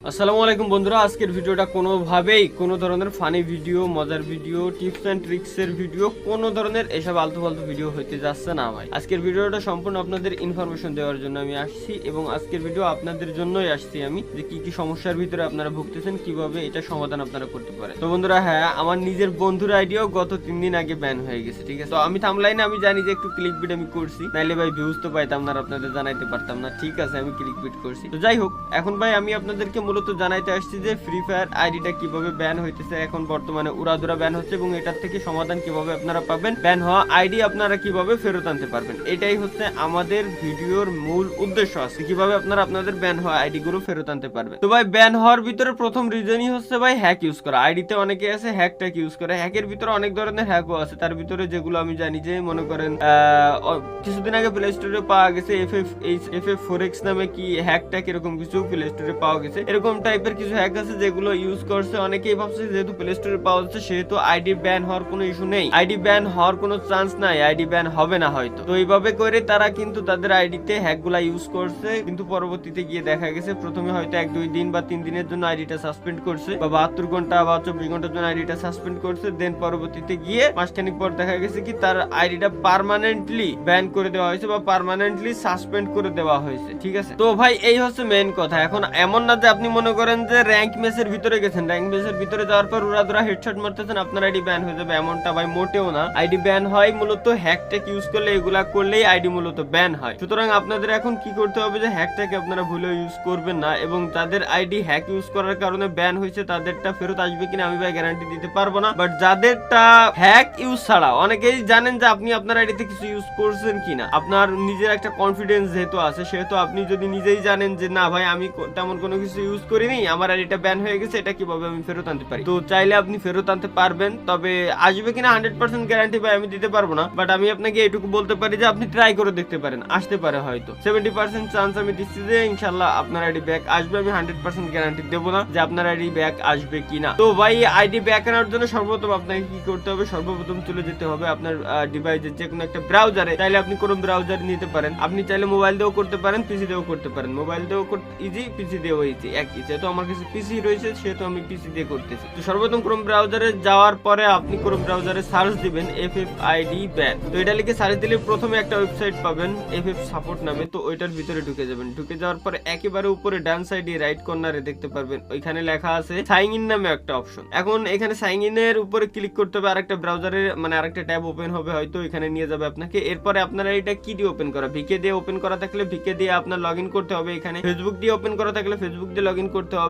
আসসালামু আলাইকুম বন্ধুরা, আজকের ভিডিওটা কোনোভাবেই কোনো ধরনের ফানি ভিডিও, মজার ভিডিও, টিপস অ্যান্ড ট্রিক্সের ভিডিও, কোনো ধরনের এসব আলতু ফালতু ভিডিও হইতে যাচ্ছে না ভাই। আজকের ভিডিওটা সম্পূর্ণ আপনাদের ইনফরমেশন দেওয়ার জন্য আমি আসছি এবং আজকের ভিডিও আপনাদের জন্যই আসছি আমি, যে কি কি সমস্যার ভিতরে আপনারা ভুগতেছেন, কিভাবে এটা সমাধান আপনারা করতে পারেন। তো বন্ধুরা, হ্যাঁ, আমার নিজের বন্ধুর আইডিয়াও গত 3 দিন আগে ব্যান হয়ে গেছে, ঠিক আছে। তো আমি থামলাইনে আমি জানি যে একটু ক্লিক বিট আমি করছি, নাইলে ভাই ভিউজ তো পাইতাম না, আপনাদের জানাইতে পারতাম না, ঠিক আছে, আমি ক্লিক বিট করছি। তো যাই হোক, এখন ভাই আমি আপনাদেরকে মূলত জানাইতে আসছি যে ফ্রি ফায়ার আইডিটা কিভাবে ব্যান হইতেছে, এখন বর্তমানে উড়াধুরা ব্যান হচ্ছে এবং এটার থেকে সমাধান কিভাবে আপনারা পাবেন, ব্যান হওয়া আইডি আপনারা কিভাবে ফেরত আনতে পারবেন, এটাই হচ্ছে আমাদের ভিডিওর মূল উদ্দেশ্য আছে, কিভাবে আপনারা আপনাদের ব্যান হওয়া আইডি গুলো ফেরত আনতে পারবেন। তো ভাই, ব্যান হওয়ার ভিতরে প্রথম রিজনই হচ্ছে ভাই হ্যাক ইউজ করা। আইডিতে অনেকে আছে হ্যাকটাক ইউজ করে, হ্যাকের ভিতরে অনেক ধরনের হ্যাকও আছে, তার ভিতরে যেগুলো আমি জানি যে মনে করেন কিছুদিন আগে প্লে স্টোরে পাওয়া গেছে FF4X নামে কি হ্যাকটাক এরকম কিছু প্লে স্টোরে পাওয়া গেছে। এরকম টাইপের কিছু হ্যাক আছে যেগুলো ইউজ করছে অনেকেই ভাবছে যেহেতু প্লে স্টোরে পাওয়া যাচ্ছে সেহেতু আইডি ব্যান হওয়ার কোনো ইস্যু নেই, আইডি ব্যান হওয়ার কোনো চান্স নাই, আইডি ব্যান হবে না হয়তো। তো এইভাবে করে তারা কিন্তু তাদের আইডিতে হ্যাকগুলা ইউজ করছে, কিন্তু পরবর্তীতে গিয়ে দেখা গেছে প্রথমে হয়তো 1-2 দিন বা 3 দিনের জন্য আইডিটা সাসপেন্ড করছে, বা 72 ঘন্টা বা 24 ঘন্টার জন্য আইডিটা সাসপেন্ড করছে। দেন পরবর্তীতে গিয়ে মাসখানেক পর দেখা গেছে কি তার আইডিটা পার্মানেন্টলি ব্যান করে দেওয়া হয়েছে বা পার্মানেন্টলি সাসপেন্ড করে দেওয়া হয়েছে, ঠিক আছে। তো ভাই, এই হচ্ছে মেইন কথা। এখন এমন না যে আপনি মনে করেন যে র্যাঙ্ক ম্যাচের ভিতরে গেছেন, র্যাঙ্ক ম্যাচের ভিতরে যাওয়ার পর উড়াধুরা হেডশট মারতেছেন, আপনার আইডি ব্যান হয়ে যাবে, এমনটা ভাই মোটেও না। আইডি ব্যান হয় মূলত হ্যাকট্যাক ইউজ করলে, এগুলা করলেই আইডি মূলত ব্যান হয়। সুতরাং আপনাদের এখন কি করতে হবে যে হ্যাকট্যাক আপনারা ভুলেও ইউজ করবেন না, এবং যাদের আইডি হ্যাক ইউজ করার কারণে ব্যান হয়েছে তাদেরটা ফেরত আসবে কিনা আমি ভাই গ্যারান্টি দিতে পারবো না, বাট যাদেরটা হ্যাক ইউজ ছাড়া, অনেকেই জানেন যে আপনি আপনার আইডিতে কিছু ইউজ করছেন কিনা, আপনার নিজের একটা কনফিডেন্স যেহেতু আছে, সেহেতু আপনি যদি নিজেই জানেন যে না ভাই আমি তেমন কোনো কিছু ইউজ করিনি, আমার আইডিটা ব্যান হয়ে গেছে, এটা কিভাবে আমি ফেরত আনতে পারি, তো চাইলে আপনি ফেরত আনতে পারবেন। তবে আসবে কিনা 100% গ্যারান্টি ভাই আমি দিতে পারবো না, বাট আমি আপনাকে এটুকু বলতে পারি যে আপনি ট্রাই করে দেখতে পারেন, আসতে পারে হয়তো 70% চান্স আমি দিচ্ছি যে ইনশাল্লাহ আপনার আইডি ব্যাক আসবে। আমি 100% গ্যারান্টি দেবো না যে আপনার আইডি ব্যাক আসবে কিনা। তো ভাই, আইডি ব্যাক আনার জন্য সর্বপ্রথম আপনাকে কি করতে হবে, সর্বপ্রথম চলে যেতে হবে আপনার ডিভাইসের যে কোনো একটা ব্রাউজারে। চাইলে আপনি কোনো ব্রাউজার নিতে পারেন, আপনি চাইলে মোবাইল দিয়েও করতে পারেন, পিসি দিয়েও করতে পারেন। মোবাইল দিয়েও ইজি, পিসি দিয়েও ইজি, একই। যেহেতু আমার কাছে পিসি রয়েছে সেহেতু আমি পিসি দিয়ে করতেছি। তো সর্বপ্রথম ক্রোম ব্রাউজারে যাওয়ার পরে আপনি ক্রোম ব্রাউজারে সার্চ দিবেন FFID ব্যান। তো এটা লিখে সার্চ দিলে প্রথমে একটা ওয়েবসাইট পাবেন FF সাপোর্ট নামে, তো ওইটার ভিতরে ঢুকে যাবেন। ঢুকে যাওয়ার পরে একেবারে উপরে ডান সাইডে রাইট কর্নারে দেখতে পারবেন ওইখানে লেখা আছে সাইন ইন নামে একটা অপশন। এখন এখানে সাইন ইন এর উপরে ক্লিক করতে হবে, আরেকটা ব্রাউজারে মানে আরেকটা ট্যাব ওপেন হবে হয়তো, এখানে নিয়ে যাবে আপনাকে। এরপরে আপনারা এটা কি দিয়ে ওপেন করা, ভিকে দিয়ে ওপেন করা থাকলে ভিকে দিয়ে আপনার লগইন করতে হবে, এখানে ফেসবুক দিয়ে ওপেন করা থাকলে ফেসবুক দিয়ে লগইন করতে হবে।